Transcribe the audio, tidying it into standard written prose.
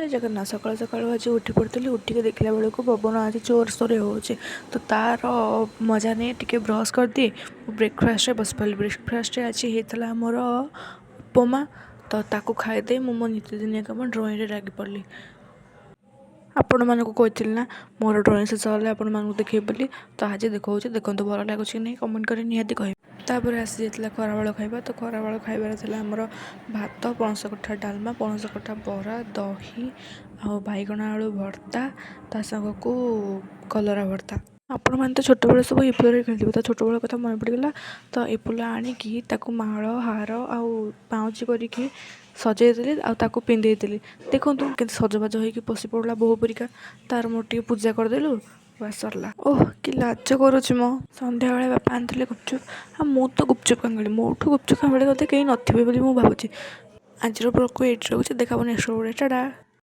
जगन्नाथ सकाल सकाल आज उठी पड़ी उठिक देखला बेलू पवन आज जोर सोर हो तो तार मजा नहीं टी ब्रश कर दिए ब्रेकफास्ट बस पड़ी ब्रेकफास्ट आज होता मोर उपमा तो ताकू खाईदे मो नीतिदिनिया कम ड्रॉइंग लगी पड़ी आपण मानक कही ना मोर ड्रॉइंग शेष है आपण मानक देखे बोली तो आज देखा देखो भल लगुच नहीं कमेंट कर निहाती कह तापर आसी जाता खराबेल खाଇବା तो खराबेल खाइबार था आमर भात पणस कठा डालमा पणस कठा बरा दही आ बैगण आलू भर्ता ता संग को कलरा भर्ता आपण मैंने तो छोट बेले सब एपुल खेलते तो छोट बेल कथा मन पड़गला तो एपुल आणिकी माड़ हार आउची करके सजेदेली आउ पिंधेदेली देखूँ के सजबाज होगी पशि पड़ा बहु परिका तार मोर टे पूजा करदेलु बस सरला ओह कि लाज करुची मो संध्या बेले बापा आनी गुपचुप मु तो गुपचुप कांगली मोठू गुपचुप कांगली कहीं नथिबे बोली मु भावुची आज ब्लॉग को एट रखुच्छी देखा नेक्स्ट टाटा।